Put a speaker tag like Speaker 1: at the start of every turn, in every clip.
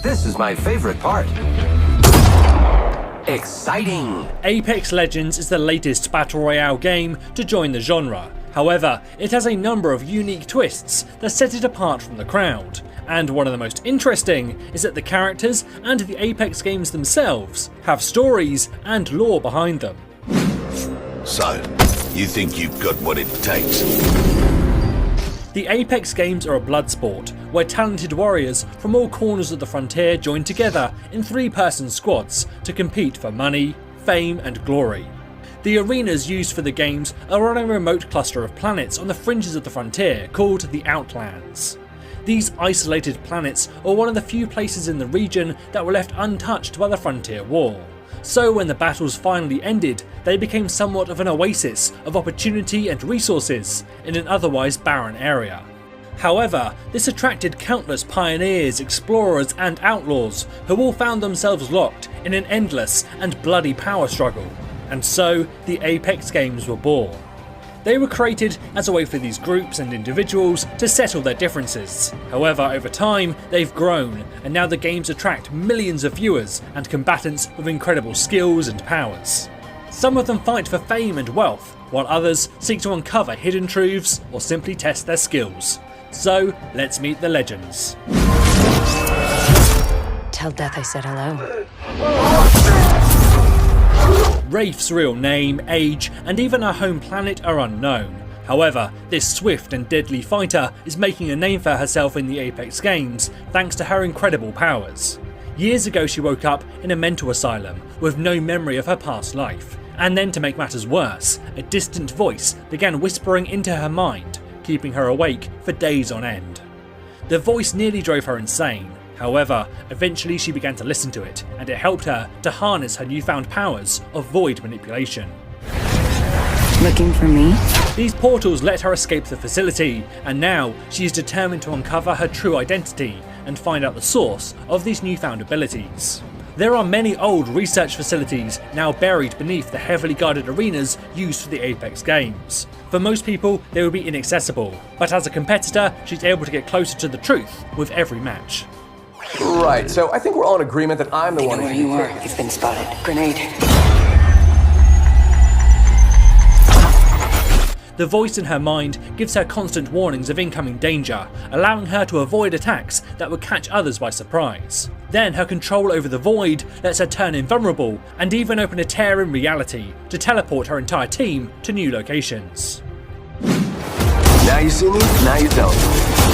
Speaker 1: This is my favorite part. Exciting!
Speaker 2: Apex Legends is the latest Battle Royale game to join the genre. However, it has a number of unique twists that set it apart from the crowd. And one of the most interesting is that the characters and the Apex games themselves have stories and lore behind them.
Speaker 3: So, you think you've got what it takes?
Speaker 2: The Apex games are a blood sport, where talented warriors from all corners of the frontier join together in three-person squads to compete for money, fame and glory. The arenas used for the games are on a remote cluster of planets on the fringes of the frontier called the Outlands. These isolated planets are one of the few places in the region that were left untouched by the Frontier War. So when the battles finally ended, they became somewhat of an oasis of opportunity and resources in an otherwise barren area. However, this attracted countless pioneers, explorers and outlaws who all found themselves locked in an endless and bloody power struggle. And so the Apex games were born. They were created as a way for these groups and individuals to settle their differences. However, over time, they've grown, and now the games attract millions of viewers and combatants with incredible skills and powers. Some of them fight for fame and wealth, while others seek to uncover hidden truths or simply test their skills. So, let's meet the legends.
Speaker 4: Tell Death I said hello.
Speaker 2: Wraith's real name, age, and even her home planet are unknown. However, this swift and deadly fighter is making a name for herself in the Apex games thanks to her incredible powers. Years ago she woke up in a mental asylum with no memory of her past life, and then to make matters worse, a distant voice began whispering into her mind, keeping her awake for days on end. The voice nearly drove her insane. However, eventually she began to listen to it, and it helped her to harness her newfound powers of void manipulation.
Speaker 4: Looking for me?
Speaker 2: These portals let her escape the facility, and now she is determined to uncover her true identity and find out the source of these newfound abilities. There are many old research facilities now buried beneath the heavily guarded arenas used for the Apex games. For most people, they will be inaccessible, but as a competitor, she's able to get closer to the truth with every match.
Speaker 1: Right, so I think we're all in agreement that I'm the one
Speaker 4: Where you are, you've been spotted. Grenade.
Speaker 2: The voice in her mind gives her constant warnings of incoming danger, allowing her to avoid attacks that would catch others by surprise. Then her control over the void lets her turn invulnerable and even open a tear in reality to teleport her entire team to new locations.
Speaker 1: Now you see me, now you don't.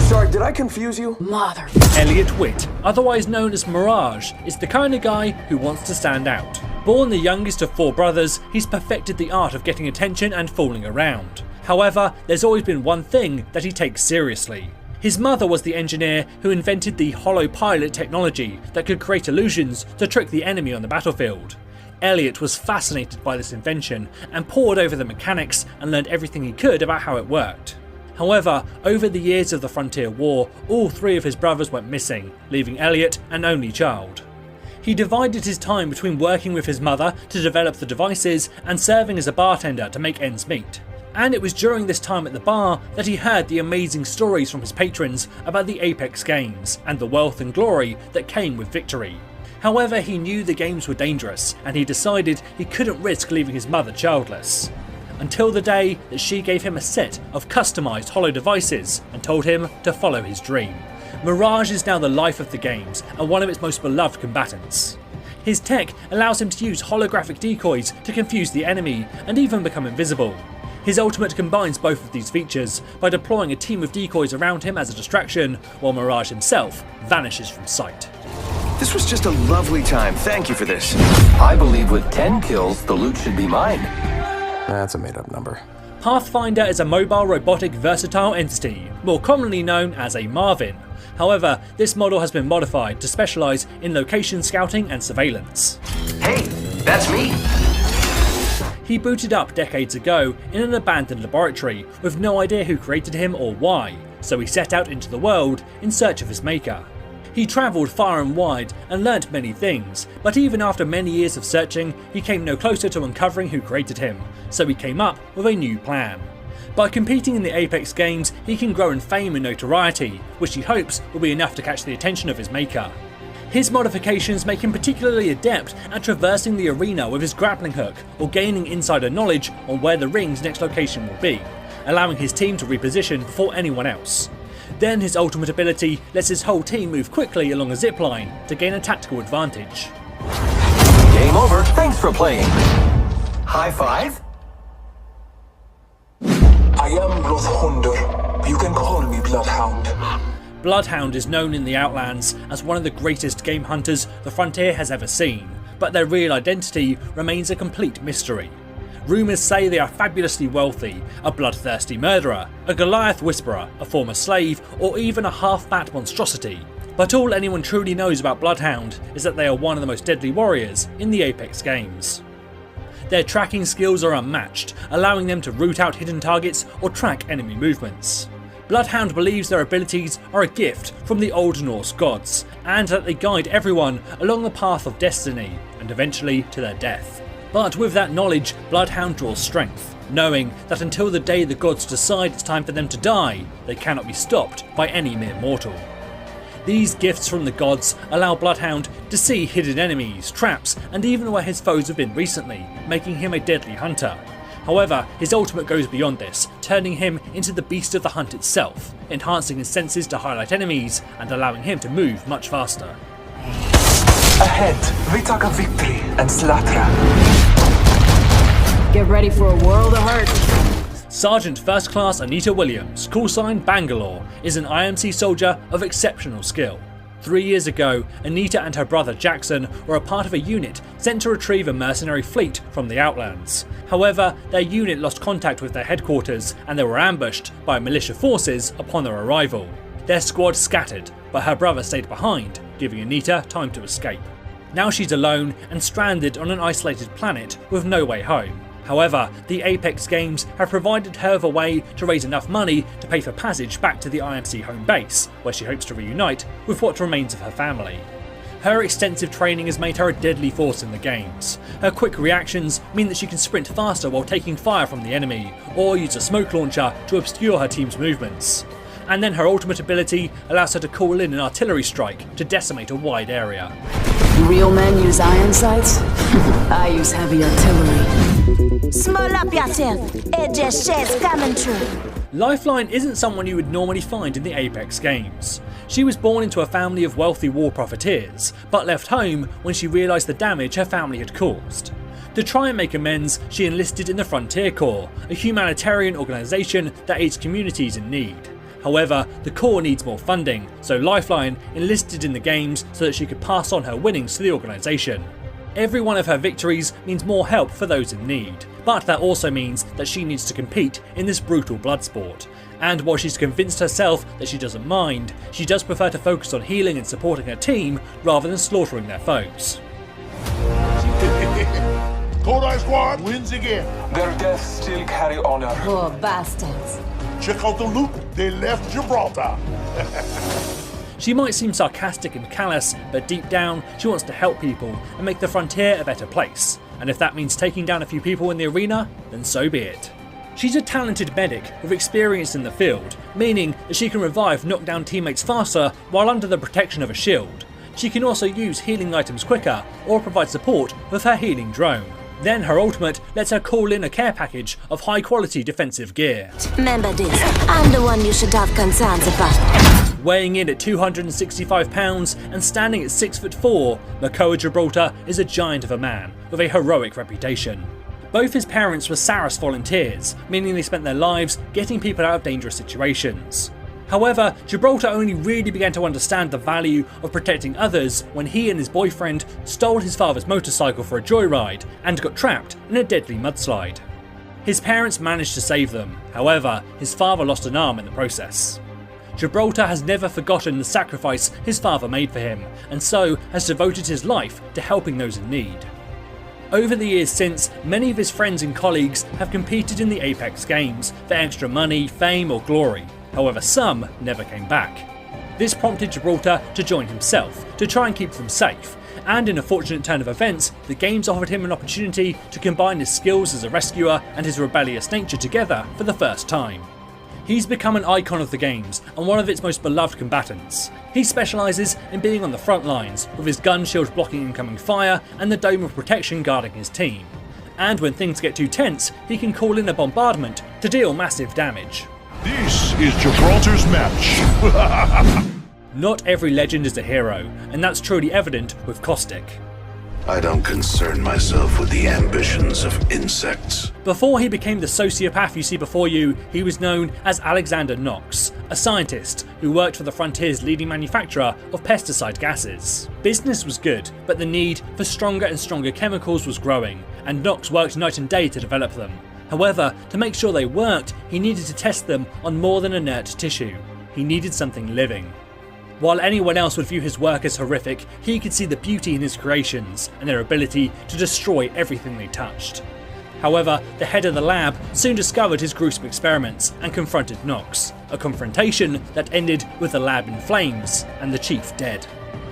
Speaker 1: Sorry, did I confuse you?
Speaker 4: Mother.
Speaker 2: Elliot Witt, otherwise known as Mirage, is the kind of guy who wants to stand out. Born the youngest of four brothers, he's perfected the art of getting attention and fooling around. However, there's always been one thing that he takes seriously. His mother was the engineer who invented the hollow pilot technology that could create illusions to trick the enemy on the battlefield. Elliot was fascinated by this invention and pored over the mechanics and learned everything he could about how it worked. However, over the years of the Frontier War, all three of his brothers went missing, leaving Elliot an only child. He divided his time between working with his mother to develop the devices and serving as a bartender to make ends meet. And it was during this time at the bar that he heard the amazing stories from his patrons about the Apex games and the wealth and glory that came with victory. However, he knew the games were dangerous, and he decided he couldn't risk leaving his mother childless. Until the day that she gave him a set of customised hollow devices and told him to follow his dream. Mirage is now the life of the games and one of its most beloved combatants. His tech allows him to use holographic decoys to confuse the enemy and even become invisible. His ultimate combines both of these features by deploying a team of decoys around him as a distraction, while Mirage himself vanishes from sight.
Speaker 1: This was just a lovely time. Thank you for this.
Speaker 5: I believe with 10 kills, the loot should be mine.
Speaker 1: That's a made-up number.
Speaker 2: Pathfinder is a mobile robotic versatile entity, more commonly known as a Marvin. However, this model has been modified to specialise in location scouting and surveillance.
Speaker 5: Hey, that's me.
Speaker 2: He booted up decades ago in an abandoned laboratory with no idea who created him or why, so he set out into the world in search of his maker. He travelled far and wide and learnt many things, but even after many years of searching, he came no closer to uncovering who created him, so he came up with a new plan. By competing in the Apex games, he can grow in fame and notoriety, which he hopes will be enough to catch the attention of his maker. His modifications make him particularly adept at traversing the arena with his grappling hook or gaining insider knowledge on where the ring's next location will be, allowing his team to reposition before anyone else. Then his ultimate ability lets his whole team move quickly along a zipline to gain a tactical advantage.
Speaker 5: Game over. Thanks for playing. High five?
Speaker 6: I am Bloodhunder. You can call me Bloodhound.
Speaker 2: Bloodhound is known in the Outlands as one of the greatest game hunters the Frontier has ever seen, but their real identity remains a complete mystery. Rumours say they are fabulously wealthy, a bloodthirsty murderer, a Goliath whisperer, a former slave, or even a half-fat monstrosity. But all anyone truly knows about Bloodhound is that they are one of the most deadly warriors in the Apex games. Their tracking skills are unmatched, allowing them to root out hidden targets or track enemy movements. Bloodhound believes their abilities are a gift from the Old Norse gods, and that they guide everyone along the path of destiny, and eventually to their death. But with that knowledge, Bloodhound draws strength, knowing that until the day the gods decide it's time for them to die, they cannot be stopped by any mere mortal. These gifts from the gods allow Bloodhound to see hidden enemies, traps, and even where his foes have been recently, making him a deadly hunter. However, his ultimate goes beyond this, turning him into the beast of the hunt itself, enhancing his senses to highlight enemies and allowing him to move much faster.
Speaker 6: Ahead, Vitaka Victory and Slatra.
Speaker 4: Get ready for a world of hurt.
Speaker 2: Sergeant First Class Anita Williams, callsign Bangalore, is an IMC soldier of exceptional skill. 3 years ago, Anita and her brother Jackson were a part of a unit sent to retrieve a mercenary fleet from the Outlands. However, their unit lost contact with their headquarters and they were ambushed by militia forces upon their arrival. Their squad scattered, but her brother stayed behind, giving Anita time to escape. Now she's alone and stranded on an isolated planet with no way home. However, the Apex games have provided her with a way to raise enough money to pay for passage back to the IMC home base, where she hopes to reunite with what remains of her family. Her extensive training has made her a deadly force in the games. Her quick reactions mean that she can sprint faster while taking fire from the enemy, or use a smoke launcher to obscure her team's movements. And then her ultimate ability allows her to call in an artillery strike to decimate a wide area.
Speaker 4: Real men use iron sights? I use heavy artillery.
Speaker 7: Small up yourself. It just shit's coming true.
Speaker 2: Lifeline isn't someone you would normally find in the Apex games. She was born into a family of wealthy war profiteers, but left home when she realised the damage her family had caused. To try and make amends, she enlisted in the Frontier Corps, a humanitarian organisation that aids communities in need. However, the Corps needs more funding, so Lifeline enlisted in the games so that she could pass on her winnings to the organisation. Every one of her victories means more help for those in need, but that also means that she needs to compete in this brutal blood sport. And while she's convinced herself that she doesn't mind, she does prefer to focus on healing and supporting her team rather than slaughtering their foes.
Speaker 8: Kodai Squad wins again.
Speaker 6: Their deaths still carry honor.
Speaker 7: Poor bastards.
Speaker 8: Check out the loot. They left Gibraltar.
Speaker 2: She might seem sarcastic and callous, but deep down, she wants to help people and make the Frontier a better place. And if that means taking down a few people in the arena, then so be it. She's a talented medic with experience in the field, meaning that she can revive knockdown teammates faster while under the protection of a shield. She can also use healing items quicker or provide support with her healing drone. Then her ultimate lets her call in a care package of high quality defensive gear.
Speaker 7: Remember this, I'm the one you should have concerns about.
Speaker 2: Weighing in at 265 pounds and standing at 6'4", Makoa Gibraltar is a giant of a man with a heroic reputation. Both his parents were Saras volunteers, meaning they spent their lives getting people out of dangerous situations. However, Gibraltar only really began to understand the value of protecting others when he and his boyfriend stole his father's motorcycle for a joyride and got trapped in a deadly mudslide. His parents managed to save them, however, his father lost an arm in the process. Gibraltar has never forgotten the sacrifice his father made for him, and so has devoted his life to helping those in need. Over the years since, many of his friends and colleagues have competed in the Apex games for extra money, fame or glory. However, some never came back. This prompted Gibraltar to join himself, to try and keep them safe, and in a fortunate turn of events, the games offered him an opportunity to combine his skills as a rescuer and his rebellious nature together for the first time. He's become an icon of the games and one of its most beloved combatants. He specialises in being on the front lines, with his gun shield blocking incoming fire and the dome of protection guarding his team. And when things get too tense, he can call in a bombardment to deal massive damage.
Speaker 8: This is Gibraltar's match.
Speaker 2: Not every legend is a hero, and that's truly evident with Caustic.
Speaker 3: I don't concern myself with the ambitions of insects.
Speaker 2: Before he became the sociopath you see before you, he was known as Alexander Knox, a scientist who worked for the Frontier's leading manufacturer of pesticide gases. Business was good, but the need for stronger and stronger chemicals was growing, and Knox worked night and day to develop them. However, to make sure they worked, he needed to test them on more than inert tissue. He needed something living. While anyone else would view his work as horrific, he could see the beauty in his creations and their ability to destroy everything they touched. However, the head of the lab soon discovered his gruesome experiments and confronted Knox, a confrontation that ended with the lab in flames and the chief dead.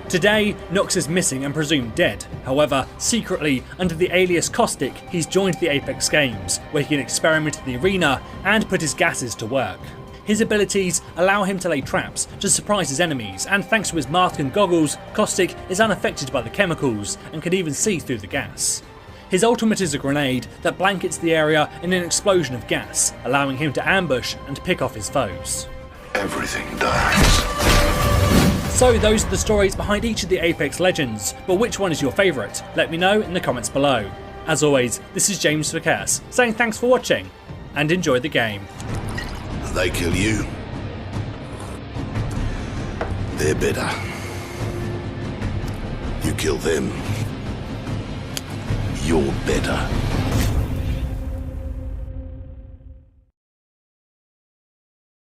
Speaker 2: Today, Knox is missing and presumed dead. However, secretly, under the alias Caustic, he's joined the Apex Games, where he can experiment in the arena and put his gases to work. His abilities allow him to lay traps to surprise his enemies, and thanks to his mask and goggles, Caustic is unaffected by the chemicals and can even see through the gas. His ultimate is a grenade that blankets the area in an explosion of gas, allowing him to ambush and pick off his foes.
Speaker 3: Everything dies.
Speaker 2: So those are the stories behind each of the Apex Legends, but which one is your favourite? Let me know in the comments below. As always, this is James Verkers, saying thanks for watching, and enjoy the game.
Speaker 3: They kill you, they're better. You kill them, you're better.